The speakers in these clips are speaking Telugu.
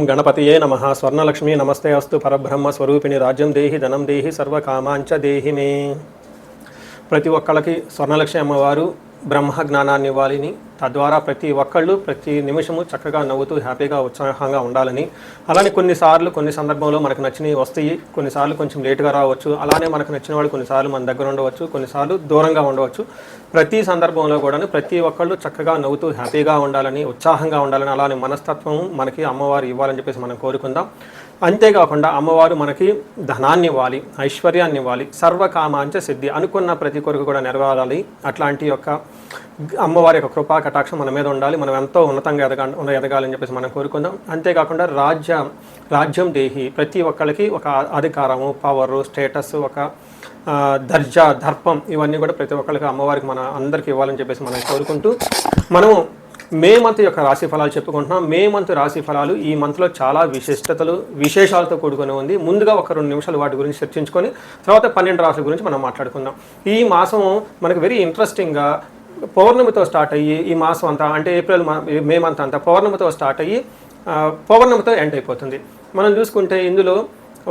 గణపతియే నమః. స్వర్ణలక్ష్మి నమస్తే అస్తు. పరబ్రహ్మ స్వరూపిణి రాజ్యం దేహి ధనం దేహి సర్వకామాంచ దేహి మే. ప్రతి ఒక్కళ్ళకి స్వర్ణలక్ష్మి అమ్మవారు బ్రహ్మ జ్ఞానాన్ని ఇవ్వాలని, తద్వారా ప్రతి ఒక్కళ్ళు ప్రతి నిమిషము చక్కగా నవ్వుతూ హ్యాపీగా ఉత్సాహంగా ఉండాలని, అలానే కొన్నిసార్లు కొన్ని సందర్భంలో మనకు నచ్చినవి వస్తాయి, కొన్నిసార్లు కొంచెం లేటుగా రావచ్చు, అలానే మనకు నచ్చిన వాళ్ళు కొన్నిసార్లు మన దగ్గర ఉండవచ్చు, కొన్నిసార్లు దూరంగా ఉండవచ్చు. ప్రతి సందర్భంలో కూడా ప్రతి ఒక్కళ్ళు చక్కగా నవ్వుతూ హ్యాపీగా ఉండాలని, ఉత్సాహంగా ఉండాలని, అలానే మనస్తత్వం మనకి అమ్మవారు ఇవ్వాలని చెప్పేసి మనం కోరుకుందాం. అంతేకాకుండా అమ్మవారు మనకి ధనాన్ని ఇవ్వాలి, ఐశ్వర్యాన్ని ఇవ్వాలి, సర్వకామాంచ సిద్ధి, అనుకున్న ప్రతి కొరకు కూడా నెరవేరాలి. అట్లాంటి యొక్క అమ్మవారి యొక్క కృపా కటాక్షం మన మీద ఉండాలి. మనం ఎంతో ఉన్నతంగా ఎదగాలని చెప్పేసి మనం కోరుకుందాం. అంతేకాకుండా రాజ్యం దేహి, ప్రతి ఒక్కరికి ఒక అధికారము, పవరు, స్టేటస్, ఒక దర్జా, దర్పం, ఇవన్నీ కూడా ప్రతి ఒక్కరికి అమ్మవారికి మన అందరికీ ఇవ్వాలని చెప్పేసి మనం కోరుకుంటూ మనము మే మంత్ యొక్క రాశి ఫలాలు చెప్పుకుంటున్నాం. మే మంత్ రాశి ఫలాలు ఈ మంత్లో చాలా విశేషాలతో కూడుకొని ఉంది. ముందుగా ఒక 2 నిమిషాలు వాటి గురించి చర్చించుకొని తర్వాత 12 రాశుల గురించి మనం మాట్లాడుకుందాం. ఈ మాసం మనకు వెరీ ఇంట్రెస్టింగ్గా పౌర్ణమితో స్టార్ట్ అయ్యి ఈ మాసం అంతా అంటే మే మంత్ అంతా పౌర్ణమితో స్టార్ట్ అయ్యి పౌర్ణమితో ఎండ్ అయిపోతుంది. మనం చూసుకుంటే ఇందులో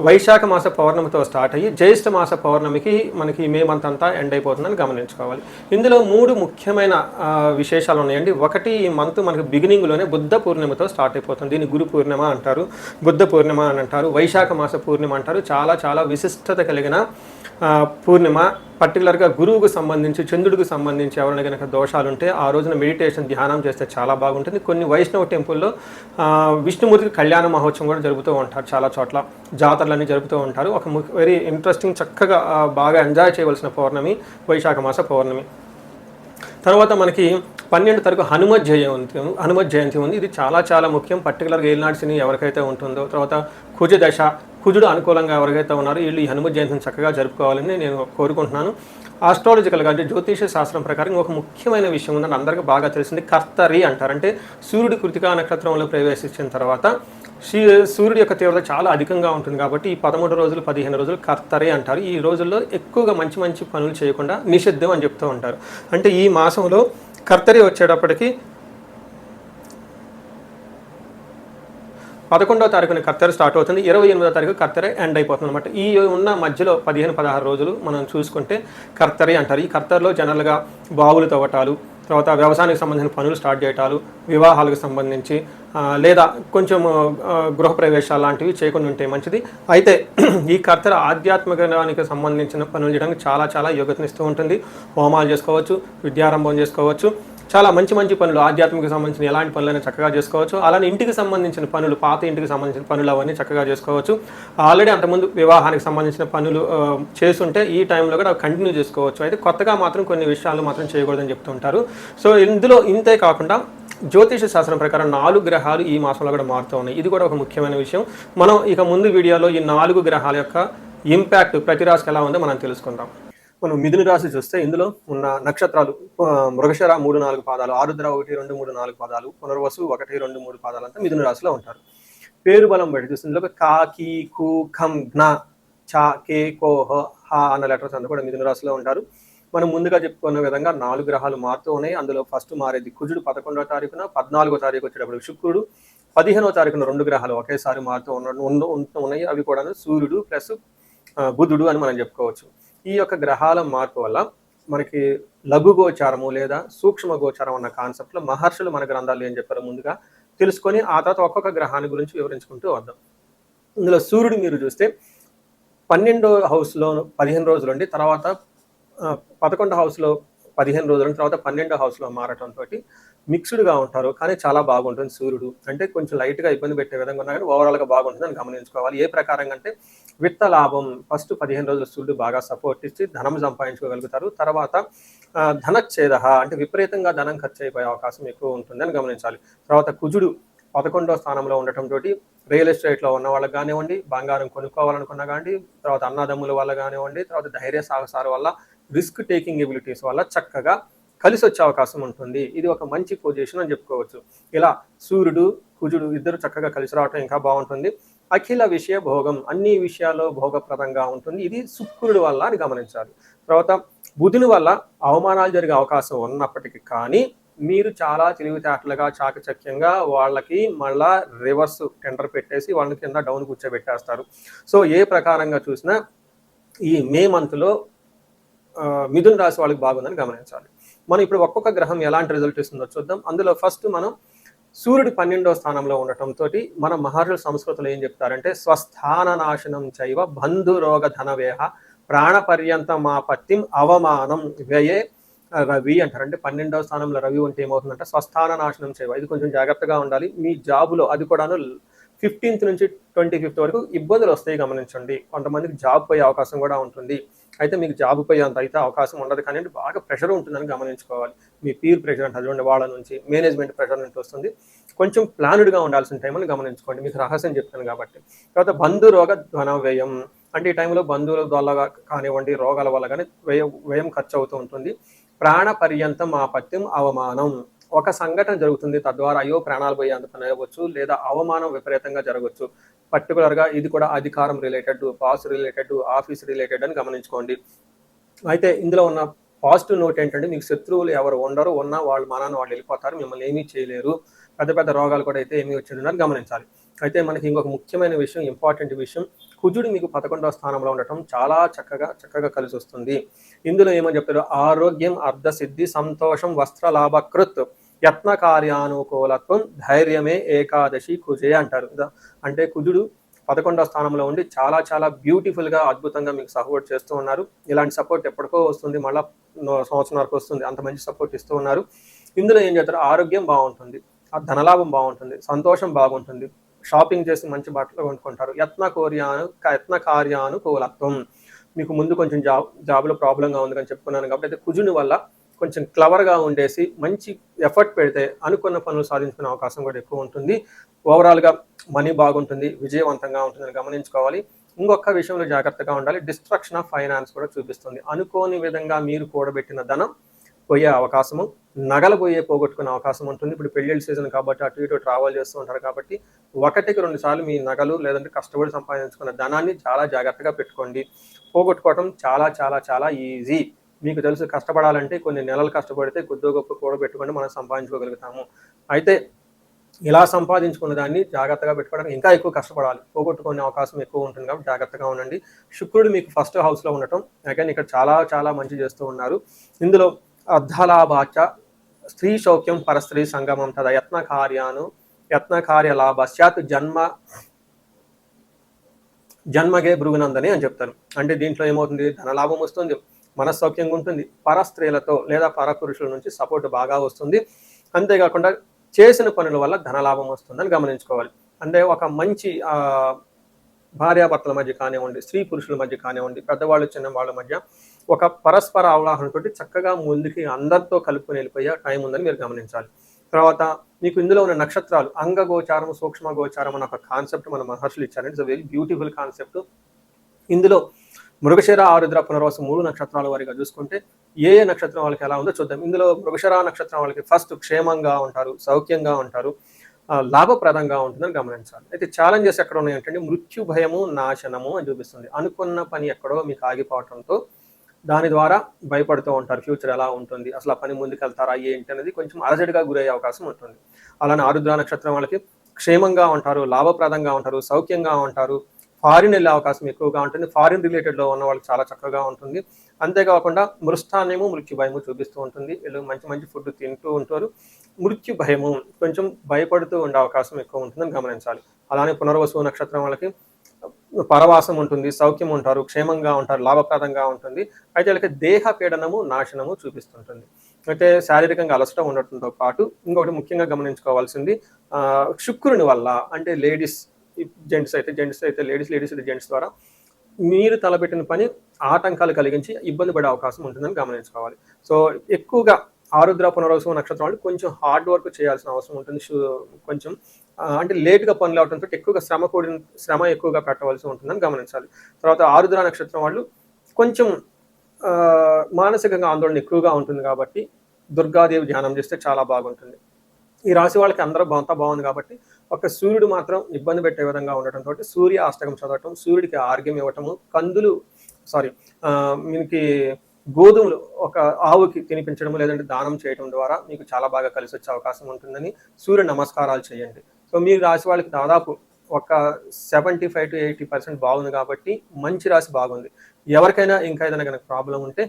వైశాఖ మాస పౌర్ణమితో స్టార్ట్ అయ్యి జ్యేష్ఠ మాస పౌర్ణమికి మనకి మే మంత్ అంతా ఎండ్ అయిపోతుందని గమనించుకోవాలి. ఇందులో 3 ముఖ్యమైన విశేషాలు ఉన్నాయండి. ఒకటి, ఈ మంత్ మనకి బిగినింగ్లోనే బుద్ధ పూర్ణిమతో స్టార్ట్ అయిపోతుంది. దీన్ని గురు పూర్ణిమ అంటారు, బుద్ధ పూర్ణిమ అని అంటారు, వైశాఖ మాస పూర్ణిమ అంటారు. చాలా చాలా విశిష్టత కలిగిన పూర్ణిమ. పర్టికులర్గా గురువుకు సంబంధించి, చంద్రుడికి సంబంధించి ఎవరైనా కనుక దోషాలు ఉంటే ఆ రోజున మెడిటేషన్, ధ్యానం చేస్తే చాలా బాగుంటుంది. కొన్ని వైష్ణవ టెంపుల్లో విష్ణుమూర్తికి కళ్యాణ మహోత్సవం కూడా జరుపుతూ ఉంటారు. చాలా చోట్ల జాతరలన్నీ జరుపుతూ ఉంటారు. ఒక వెరీ ఇంట్రెస్టింగ్, చక్కగా బాగా ఎంజాయ్ చేయవలసిన పౌర్ణమి వైశాఖ మాస పౌర్ణమి. తర్వాత మనకి 12 తారీఖు హనుమత్ జయంతి ఉంది. ఇది చాలా చాలా ముఖ్యం. పర్టికులర్గా ఏలినాటి శని ఎవరికైతే ఉంటుందో, తర్వాత కుజదశ, కుజుడు అనుకూలంగా ఎవరికైతే ఉన్నారో వీళ్ళు ఈ హనుమత్ జయంతిని చక్కగా జరుపుకోవాలని నేను కోరుకుంటున్నాను. ఆస్ట్రాలజికల్గా అంటే జ్యోతిష శాస్త్రం ప్రకారం ఒక ముఖ్యమైన విషయం ఉందని అందరికీ బాగా తెలిసింది, కర్తరి అంటారు. అంటే సూర్యుడి కృతికా నక్షత్రంలో ప్రవేశించిన తర్వాత సూర్యుడి యొక్క తీవ్రత చాలా అధికంగా ఉంటుంది కాబట్టి ఈ 13 రోజులు 15 రోజులు కర్తరి అంటారు. ఈ రోజుల్లో ఎక్కువగా మంచి మంచి పనులు చేయకుండా నిషిద్ధం అని చెప్తూ ఉంటారు. అంటే ఈ మాసంలో కర్తరి వచ్చేటప్పటికి 11వ తారీఖున కర్తరి స్టార్ట్ అవుతుంది, 28వ తారీఖు కర్తరి ఎండ్ అయిపోతుంది అనమాట. ఈ ఉన్న మధ్యలో 15-16 రోజులు మనం చూసుకుంటే కర్తరి అంటారు. ఈ కర్తరిలో జనరల్గా బావులు తవ్వటాలు, తర్వాత వ్యవసాయానికి సంబంధించిన పనులు స్టార్ట్ చేయటాలు, వివాహాలకు సంబంధించి లేదా కొంచెం గృహప్రవేశాలు లాంటివి చేయకుండా ఉంటే మంచిది. అయితే ఈ కర్తరి ఆధ్యాత్మికానికి సంబంధించిన పనులు చేయడానికి చాలా చాలా యోగ్యతనిస్తూ ఉంటుంది. హోమాలు చేసుకోవచ్చు, విద్యారంభం చేసుకోవచ్చు, చాలా మంచి మంచి పనులు, ఆధ్యాత్మిక సంబంధించిన ఎలాంటి పనులైనా చక్కగా చేసుకోవచ్చు. అలానే ఇంటికి సంబంధించిన పనులు, పాత ఇంటికి సంబంధించిన పనులు అవన్నీ చక్కగా చేసుకోవచ్చు. ఆల్రెడీ అంతకుముందు వివాహానికి సంబంధించిన పనులు చేస్తుంటే ఈ టైంలో కూడా కంటిన్యూ చేసుకోవచ్చు. అయితే కొత్తగా మాత్రం కొన్ని విషయాలు మాత్రం చేయకూడదని చెప్తుంటారు. సో ఇందులో ఇంతే కాకుండా జ్యోతిష శాస్త్రం ప్రకారం 4 గ్రహాలు ఈ మాసంలో కూడా మారుతూ ఉన్నాయి. ఇది కూడా ఒక ముఖ్యమైన విషయం. మనం ఇక ముందు వీడియోలో ఈ 4 గ్రహాల యొక్క ఇంపాక్ట్ ప్రతి రాశికి ఎలా ఉందో మనం తెలుసుకుందాం. మనం మిథున రాశి చూస్తే ఇందులో ఉన్న నక్షత్రాలు మృగశిర 3-4 పాదాలు, ఆరుద్ర 1-2-3-4 పాదాలు, పునర్వసు 1-2-3 పాదాలు అంతా మిథున రాశిలో ఉంటారు. పేరు బలం బట్టి చూస్తే ఇందులో కా, కీ, కు, ఖం, జ్ఞ, చ, కే, కో, హ అన్న లెటర్స్ అంతా కూడా మిథున రాశిలో ఉంటారు. మనం ముందుగా చెప్పుకున్న విధంగా 4 గ్రహాలు మారుతూ ఉన్నాయి. అందులో ఫస్ట్ మారేది కుజుడు 11వ తారీఖున, 14వ తారీఖు వచ్చేటప్పుడు శుక్రుడు, 15వ తారీఖున 2 గ్రహాలు ఒకేసారి మారుతూ ఉన్నాయి. అవి కూడా సూర్యుడు ప్లస్ బుధుడు అని మనం చెప్పుకోవచ్చు. ఈ యొక్క గ్రహాల మార్పు వల్ల మనకి లఘు గోచారము లేదా సూక్ష్మ గోచారం అన్న కాన్సెప్ట్లో మహర్షులు మన గ్రంథాలు ఏం చెప్పారో ముందుగా తెలుసుకొని ఆ తర్వాత ఒక్కొక్క గ్రహాన్ని గురించి వివరించుకుంటూ వద్దాం. ఇందులో సూర్యుడు మీరు చూస్తే 12వ హౌస్లో 15 రోజులు ఉండి, తర్వాత 11వ హౌస్లో 15 రోజుల తర్వాత 12వ హౌస్లో మారటంతో మిక్స్డ్గా ఉంటారు. కానీ చాలా బాగుంటుంది సూర్యుడు. అంటే కొంచెం లైట్గా ఇబ్బంది పెట్టే విధంగా ఉన్నా కానీ ఓవరాల్గా బాగుంటుంది అని గమనించుకోవాలి. ఏ ప్రకారంగా అంటే విత్త లాభం ఫస్ట్ 15 రోజులు సూర్యుడు బాగా సపోర్ట్ ఇచ్చి ధనం సంపాదించుకోగలుగుతారు. తర్వాత ధనచ్ఛేద అంటే విపరీతంగా ధనం ఖర్చు అయిపోయే అవకాశం ఎక్కువ ఉంటుంది అని గమనించాలి. తర్వాత కుజుడు 11వ స్థానంలో ఉండటంతో రియల్ ఎస్టేట్లో ఉన్న వాళ్ళకి కానివ్వండి, బంగారం కొనుక్కోవాలనుకున్నా కానీ, తర్వాత అన్నదమ్ముల వల్ల కానివ్వండి, తర్వాత ధైర్య సాహసాల వల్ల, రిస్క్ టేకింగ్ ఎబిలిటీస్ వల్ల చక్కగా కలిసి వచ్చే అవకాశం ఉంటుంది. ఇది ఒక మంచి పొజిషన్ అని చెప్పుకోవచ్చు. ఇలా సూర్యుడు కుజుడు ఇద్దరు చక్కగా కలిసి రావటం ఇంకా బాగుంటుంది. అఖిల విషయ భోగం, అన్ని విషయాల్లో భోగప్రదంగా ఉంటుంది. ఇది శుక్రుడి వల్ల అని గమనించాలి. తర్వాత బుధుని వల్ల అవమానాలు జరిగే అవకాశం ఉన్నప్పటికీ కానీ మీరు చాలా తెలివితేటలుగా చాకచక్యంగా వాళ్ళకి మళ్ళా రివర్స్ టెండర్ పెట్టేసి వాళ్ళని కింద డౌన్ కూర్చోబెట్టేస్తారు. సో ఏ ప్రకారంగా చూసినా ఈ మే మంత్లో మిథున రాశి వాళ్ళకి బాగుందని గమనించాలి. మనం ఇప్పుడు ఒక్కొక్క గ్రహం ఎలాంటి రిజల్ట్ ఇస్తుందో చూద్దాం. అందులో ఫస్ట్ మనం సూర్యుడు 12వ స్థానంలో ఉండటంతో మన మహర్షుల సంస్కృతిలో ఏం చెప్తారంటే స్వస్థాన నాశనం చైవ బంధురోగ ధనవేహ ప్రాణపర్యంతమాపత్తిం అవమానం వ్యయే రవి అంటారు. అంటే 12వ స్థానంలో రవి ఉంటే ఏమవుతుందంటే స్వస్థాన నాశనం చేయవ. ఇది కొంచెం జాగ్రత్తగా ఉండాలి. మీ జాబులో అది కూడాను 15th నుంచి 25th వరకు ఇబ్బందులు వస్తాయి గమనించండి. కొంతమందికి జాబ్ పోయే అవకాశం కూడా ఉంటుంది. అయితే మీకు జాబ్ పోయేంత అయితే అవకాశం ఉండదు, కానీ బాగా ప్రెషర్ ఉంటుందని గమనించుకోవాలి. మీ పీర్ ప్రెషర్ అంటే చూడండి, వాళ్ళ నుంచి మేనేజ్మెంట్ ప్రెషర్ నుంచి వస్తుంది. కొంచెం ప్లానుడ్గా ఉండాల్సిన టైం అని గమనించుకోండి. మీకు రహస్యం చెప్తాను కాబట్టి. తర్వాత బంధు రోగ ధన వ్యయం అంటే ఈ టైంలో బంధువుల వల్ల కానివ్వండి, రోగాల వల్ల కానీ వ్యయం ఖర్చు అవుతూ ఉంటుంది. ప్రాణ పర్యంతం ఆపత్యం అవమానం, ఒక సంఘటన జరుగుతుంది, తద్వారా అయ్యో ప్రాణాలు పోయేంత పని అవ్వచ్చు, లేదా అవమానం విపరీతంగా జరగవచ్చు. పర్టికులర్గా ఇది కూడా అధికారం related, boss related, office related అని గమనించుకోండి. అయితే ఇందులో ఉన్న పాజిటివ్ నోట్ ఏంటంటే మీకు శత్రువులు ఎవరు ఉండరు, ఉన్నా వాళ్ళు మనాన్ని వాళ్ళు వెళ్ళిపోతారు, మిమ్మల్ని ఏమీ చేయలేరు. పెద్ద పెద్ద రోగాలు కూడా అయితే ఏమీ వచ్చేదని గమనించాలి. అయితే మనకి ఇంకొక ముఖ్యమైన విషయం, ఇంపార్టెంట్ విషయం, కుజుడు మీకు 11వ స్థానంలో ఉండటం చాలా చక్కగా కలిసి వస్తుంది. ఇందులో ఏమని చెప్తారు, ఆరోగ్యం అర్ధసిద్ధి సంతోషం వస్త్రలాభకృత్ యత్న కార్యానుకూలత్వం ధైర్యమే ఏకాదశి కుజే అంటారు. అంటే కుజుడు 11వ స్థానంలో ఉండి చాలా బ్యూటిఫుల్గా అద్భుతంగా మీకు సపోర్ట్ చేస్తూ ఉన్నారు. ఇలాంటి సపోర్ట్ ఎప్పటికో వస్తుంది, మళ్ళీ సంవత్సరం వరకు వస్తుంది, అంత మంచి సపోర్ట్ ఇస్తూ ఉన్నారు. ఇందులో ఏం చేస్తారు, ఆరోగ్యం బాగుంటుంది, ధనలాభం బాగుంటుంది, సంతోషం బాగుంటుంది, షాపింగ్ చేసి మంచి బట్టలు కొనుక్కుంటారు. యత్న కార్యానుకూలత్వం, మీకు ముందు కొంచెం జాబ్లో ప్రాబ్లంగా ఉంది అని చెప్పుకున్నాను కాబట్టి అయితే కుజుని వల్ల కొంచెం క్లవర్గా ఉండేసి మంచి ఎఫర్ట్ పెడితే అనుకున్న పనులు సాధించుకునే అవకాశం కూడా ఎక్కువ ఉంటుంది. ఓవరాల్గా మనీ బాగుంటుంది, విజయవంతంగా ఉంటుందని గమనించుకోవాలి. ఇంకొక విషయంలో జాగ్రత్తగా ఉండాలి, డిస్ట్రక్షన్ ఆఫ్ ఫైనాన్స్ కూడా చూపిస్తుంది. అనుకోని విధంగా మీరు కూడబెట్టిన ధనం పోయే అవకాశము, నగలు పోగొట్టుకునే అవకాశం ఉంటుంది. ఇప్పుడు పెళ్ళిళ్ళ సీజన్ కాబట్టి అటు ఇటు ట్రావెల్ చేస్తూ ఉంటారు కాబట్టి 1-2 సార్లు మీ నగలు లేదంటే కష్టపడి సంపాదించుకున్న ధనాన్ని చాలా జాగ్రత్తగా పెట్టుకోండి. పోగొట్టుకోవటం చాలా ఈజీ. మీకు తెలుసు, కష్టపడాలంటే కొన్ని నెలలు కష్టపడితే కొద్దిగా గొప్ప కూడబెట్టుకొని మనం సంపాదించుకోగలుగుతాము. అయితే ఇలా సంపాదించుకున్న దాన్ని జాగ్రత్తగా పెట్టుకోవడానికి ఇంకా ఎక్కువ కష్టపడాలి, పోగొట్టుకునే అవకాశం ఎక్కువ ఉంటుంది కాబట్టి జాగ్రత్తగా ఉండండి. శుక్రుడు మీకు ఫస్ట్ హౌస్లో ఉండటం అగైన్ ఇక్కడ చాలా మంచి చేస్తూ ఉన్నారు. ఇందులో అర్ధలాభాచ స్త్రీ సౌఖ్యం పరస్త్రీ సంగమం తద యత్న కార్య లాభ స్యాత్ జన్మగే భృగునందని అని చెప్తారు. అంటే దీంట్లో ఏమవుతుంది, ధనలాభం వస్తుంది, మనస్సౌఖ్యంగా ఉంటుంది, పరస్త్రీలతో లేదా పరపురుషుల నుంచి సపోర్ట్ బాగా వస్తుంది. అంతేకాకుండా చేసిన పనుల వల్ల ధనలాభం వస్తుందని గమనించుకోవాలి. అంటే ఒక మంచి భార్యాభర్తల మధ్య కానివ్వండి, స్త్రీ పురుషుల మధ్య కానివ్వండి, పెద్దవాళ్ళు చిన్న వాళ్ళ మధ్య ఒక పరస్పర అవగాహనతోటి చక్కగా ముందుకి అందరితో కలుపుకొని వెళ్ళిపోయే టైం ఉందని మీరు గమనించాలి. తర్వాత మీకు ఇందులో ఉన్న నక్షత్రాలు అంగగోచారం, సూక్ష్మ గోచారం అన్న ఒక కాన్సెప్ట్ మన మహర్షులు ఇచ్చారు. It's very beautiful concept. ఇందులో మృగశిర, ఆరుద్ర, పునర్వసు 3 నక్షత్రాల వారిగా చూసుకుంటే ఏ నక్షత్రం వాళ్ళకి ఎలా ఉందో చూద్దాం. ఇందులో మృగశిర నక్షత్రం వాళ్ళకి ఫస్ట్ క్షేమంగా ఉంటారు, సౌఖ్యంగా ఉంటారు, లాభప్రదంగా ఉంటుందని గమనించాలి. అయితే ఛాలెంజెస్ ఎక్కడ ఉన్నాయంటే మృత్యు భయము నాశనము అని చూపిస్తుంది. అనుకున్న పని ఎక్కడో మీకు ఆగిపోవడంతో దాని ద్వారా భయపడుతూ ఉంటారు, ఫ్యూచర్ ఎలా ఉంటుంది, అసలు ఆ పని ముందుకెళ్తారా ఏంటి అనేది కొంచెం అలజడిగా గురయ్యే అవకాశం ఉంటుంది. అలానే ఆరుద్ర నక్షత్రం వాళ్ళకి క్షేమంగా ఉంటారు, లాభప్రదంగా ఉంటారు, సౌఖ్యంగా ఉంటారు, ఫారిన్ వెళ్ళే అవకాశం ఎక్కువగా ఉంటుంది, ఫారిన్ రిలేటెడ్లో ఉన్న వాళ్ళకి చాలా చక్కగా ఉంటుంది. అంతేకాకుండా మృష్టాన్యము మృత్యు భయము చూపిస్తూ ఉంటుంది. వీళ్ళు మంచి ఫుడ్ తింటూ ఉంటారు, మృత్యు భయము కొంచెం భయపడుతూ ఉండే అవకాశం ఎక్కువ ఉంటుందని గమనించాలి. అలానే పునర్వసు నక్షత్రం వాళ్ళకి పరవాసం ఉంటుంది, సౌఖ్యం ఉంటారు, క్షేమంగా ఉంటారు, లాభప్రదంగా ఉంటుంది. అయితే వీళ్ళకి దేహ పీడనము నాశనము చూపిస్తుంటుంది. అయితే శారీరకంగా అలసట ఉండటంతో పాటు ఇంకొకటి ముఖ్యంగా గమనించుకోవాల్సింది, శుక్రుని వల్ల అంటే జెంట్స్ అయితే లేడీస్ అయితే జెంట్స్ ద్వారా మీరు తలపెట్టిన పని ఆటంకాలు కలిగించి ఇబ్బంది పడే అవకాశం ఉంటుందని గమనించుకోవాలి. సో ఎక్కువగా ఆరుద్ర, పునర్వసు నక్షత్రం వాళ్ళు కొంచెం హార్డ్ వర్క్ చేయాల్సిన అవసరం ఉంటుంది. కొంచెం అంటే లేట్గా పనులు అవడంతో ఎక్కువగా శ్రమ ఎక్కువగా పెట్టవలసి ఉంటుందని గమనించాలి. తర్వాత ఆరుద్ర నక్షత్రం వాళ్ళు కొంచెం మానసికంగా ఆందోళన ఎక్కువగా ఉంటుంది కాబట్టి దుర్గాదేవి ధ్యానం చేస్తే చాలా బాగుంటుంది. ఈ రాశి వాళ్ళకి అందరూ అంతా బాగుంది కాబట్టి ఒక సూర్యుడు మాత్రం ఇబ్బంది పెట్టే విధంగా ఉండటంతో సూర్య అష్టకం చదవటం, సూర్యుడికి ఆర్గ్యం ఇవ్వటము, మనకి గోధుమలు ఒక ఆవుకి తినిపించడం లేదంటే దానం చేయడం ద్వారా మీకు చాలా బాగా కలిసి వచ్చే అవకాశం ఉంటుందని సూర్య నమస్కారాలు చేయండి. సో మీ రాశి వాళ్ళకి దాదాపు ఒక 75-80% బాగుంది కాబట్టి మంచి రాశి బాగుంది. ఎవరికైనా ఇంకా ఏదైనా కనుక ప్రాబ్లం ఉంటే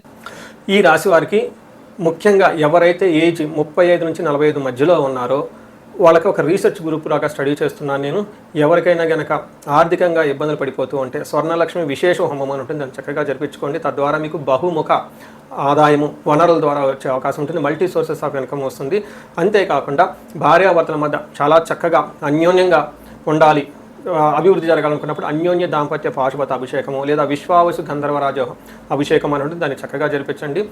ఈ రాశి వారికి ముఖ్యంగా ఎవరైతే ఏజ్ 35-45 మధ్యలో ఉన్నారో వాళ్ళకి ఒక రీసెర్చ్ గ్రూప్ లాగా స్టడీ చేస్తున్నాను నేను. ఎవరికైనా గనక ఆర్థికంగా ఇబ్బందులు పడిపోతూ ఉంటే స్వర్ణలక్ష్మి విశేష హోమం అని ఉంటుంది, దాన్ని చక్కగా జరిపించుకోండి. తద్వారా మీకు బహుముఖ ఆదాయము వనరుల ద్వారా వచ్చే అవకాశం ఉంటుంది, మల్టీ సోర్సెస్ ఆఫ్ ఇన్కమ్ వస్తుంది. అంతేకాకుండా భార్యాభర్తల మధ్య చాలా చక్కగా అన్యోన్యంగా ఉండాలి, అభివృద్ధి జరగాలనుకున్నప్పుడు అన్యోన్య దాంపత్య పాశుపత అభిషేకము లేదా విశ్వావసు గంధర్వరాజ అభిషేకం అని ఉంటుంది, దాన్ని చక్కగా జరిపించండి.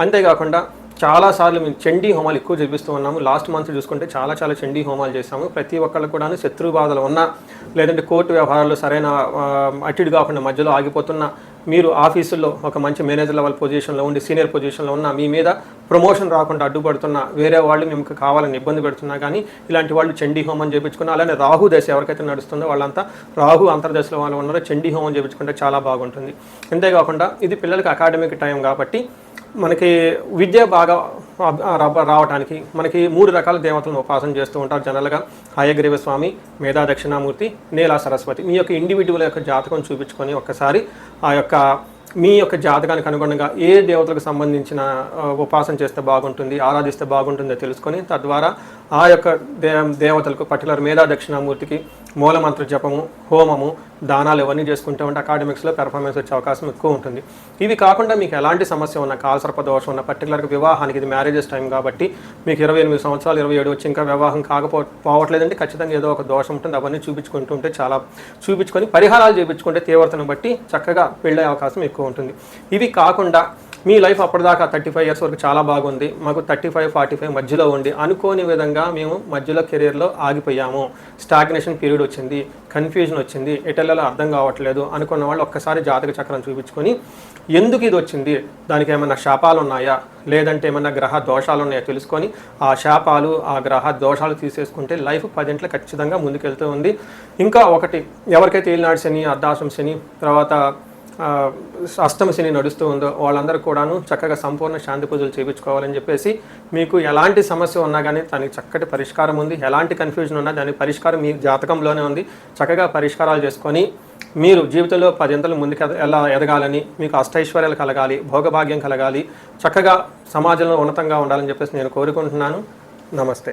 అంతేకాకుండా చాలాసార్లు మేము చండీ హోమాలు ఎక్కువ జరిపిస్తూ ఉన్నాము. లాస్ట్ మంత్ చూసుకుంటే చాలా చండీ హోమాలు చేసాము. ప్రతి ఒక్కళ్ళు కూడా శత్రు బాధలు ఉన్నా లేదంటే కోర్టు వ్యవహారాలు సరైన అటిడ్ కాకుండా మధ్యలో ఆగిపోతున్న మీరు ఆఫీసుల్లో ఒక మంచి మేనేజర్ లెవెల్ పొజిషన్లో ఉండి సీనియర్ పొజిషన్లో ఉన్న మీ మీద ప్రమోషన్ రాకుండా అడ్డుపడుతున్న వేరే వాళ్ళు మీకు కావాలని ఇబ్బంది పెడుతున్నా కానీ ఇలాంటి వాళ్ళు చండీ హోమం చేయించుకున్న, అలానే రాహు దశ ఎవరికైతే నడుస్తుందో వాళ్ళంతా రాహు అంతర్దశలో వాళ్ళు ఉన్నారో చండీ హోమం చేయించుకుంటే చాలా బాగుంటుంది. అంతేకాకుండా ఇది పిల్లలకి అకాడమిక్ టైం కాబట్టి మనకి విద్య బాగా రావడానికి మనకి 3 రకాల దేవతలను ఉపాసన చేస్తూ ఉంటారు జనరల్గా. హయగ్రీవ స్వామి, మేధా దక్షిణామూర్తి, నీలా సరస్వతి. మీ యొక్క ఇండివిజువల్ యొక్క జాతకం చూపించుకొని ఒక్కసారి ఆ యొక్క మీ యొక్క జాతకానికి అనుగుణంగా ఏ దేవతలకు సంబంధించిన ఉపాసన చేస్తే బాగుంటుంది, ఆరాధిస్తే బాగుంటుందో తెలుసుకొని తద్వారా ఆ యొక్క దేవతలకు పర్టికులర్ మేధా దక్షిణామూర్తికి మూలమంత్ర జపము, హోమము, దానాలు ఇవన్నీ చేసుకుంటూ ఉంటే అకాడమిక్స్లో పెర్ఫార్మెన్స్ వచ్చే అవకాశం ఎక్కువ ఉంటుంది. ఇవి కాకుండా మీకు ఎలాంటి సమస్య ఉన్న, కాలసర్ప దోషం ఉన్న, పర్టికులర్గా వివాహానికి ఇది మ్యారేజెస్ టైం కాబట్టి మీకు 28 సంవత్సరాలు 27 వచ్చి ఇంకా వివాహం కాకపోవట్లేదంటే ఖచ్చితంగా ఏదో ఒక దోషం ఉంటుంది. అవన్నీ చూపించుకుంటూ ఉంటే చూపించుకొని పరిహారాలు చేయించుకుంటే తీవ్రతను బట్టి చక్కగా పెళ్ళే అవకాశం ఎక్కువ ఉంటుంది. ఇవి కాకుండా మీ లైఫ్ అప్పటిదాకా 35 ఇయర్స్ వరకు చాలా బాగుంది, మాకు 35-45 మధ్యలో ఉండి అనుకోని విధంగా మేము మధ్యలో కెరీర్లో ఆగిపోయాము, స్టాగ్నేషన్ పీరియడ్ వచ్చింది, కన్ఫ్యూజన్ వచ్చింది, ఎటెల్లలో అర్థం కావట్లేదు అనుకున్న వాళ్ళు ఒక్కసారి జాతక చక్రం చూపించుకొని ఎందుకు ఇది వచ్చింది, దానికి ఏమైనా శాపాలు ఉన్నాయా లేదంటే ఏమైనా గ్రహ దోషాలు ఉన్నాయో తెలుసుకొని ఆ శాపాలు ఆ గ్రహ దోషాలు తీసేసుకుంటే లైఫ్ 10 ఖచ్చితంగా ముందుకెళ్తూ ఉంది. ఇంకా ఒకటి, ఎవరికైతే ఏలినాడు శని, అర్ధాశ్రమ శని, తర్వాత అష్టమ శని నడుస్తూ ఉందో వాళ్ళందరూ కూడాను చక్కగా సంపూర్ణ శాంతి పూజలు చేయించుకోవాలని చెప్పేసి, మీకు ఎలాంటి సమస్య ఉన్నా కానీ దానికి చక్కటి పరిష్కారం ఉంది. ఎలాంటి కన్ఫ్యూజన్ ఉన్నా దానికి పరిష్కారం మీ జాతకంలోనే ఉంది. చక్కగా పరిష్కారాలు చేసుకొని మీరు జీవితంలో 10 అంతలు ముందుకు ఎలా ఎదగాలని, మీకు అష్టైశ్వర్యాలు కలగాలి, భోగభాగ్యం కలగాలి, చక్కగా సమాజంలో ఉన్నతంగా ఉండాలని చెప్పేసి నేను కోరుకుంటున్నాను. నమస్తే.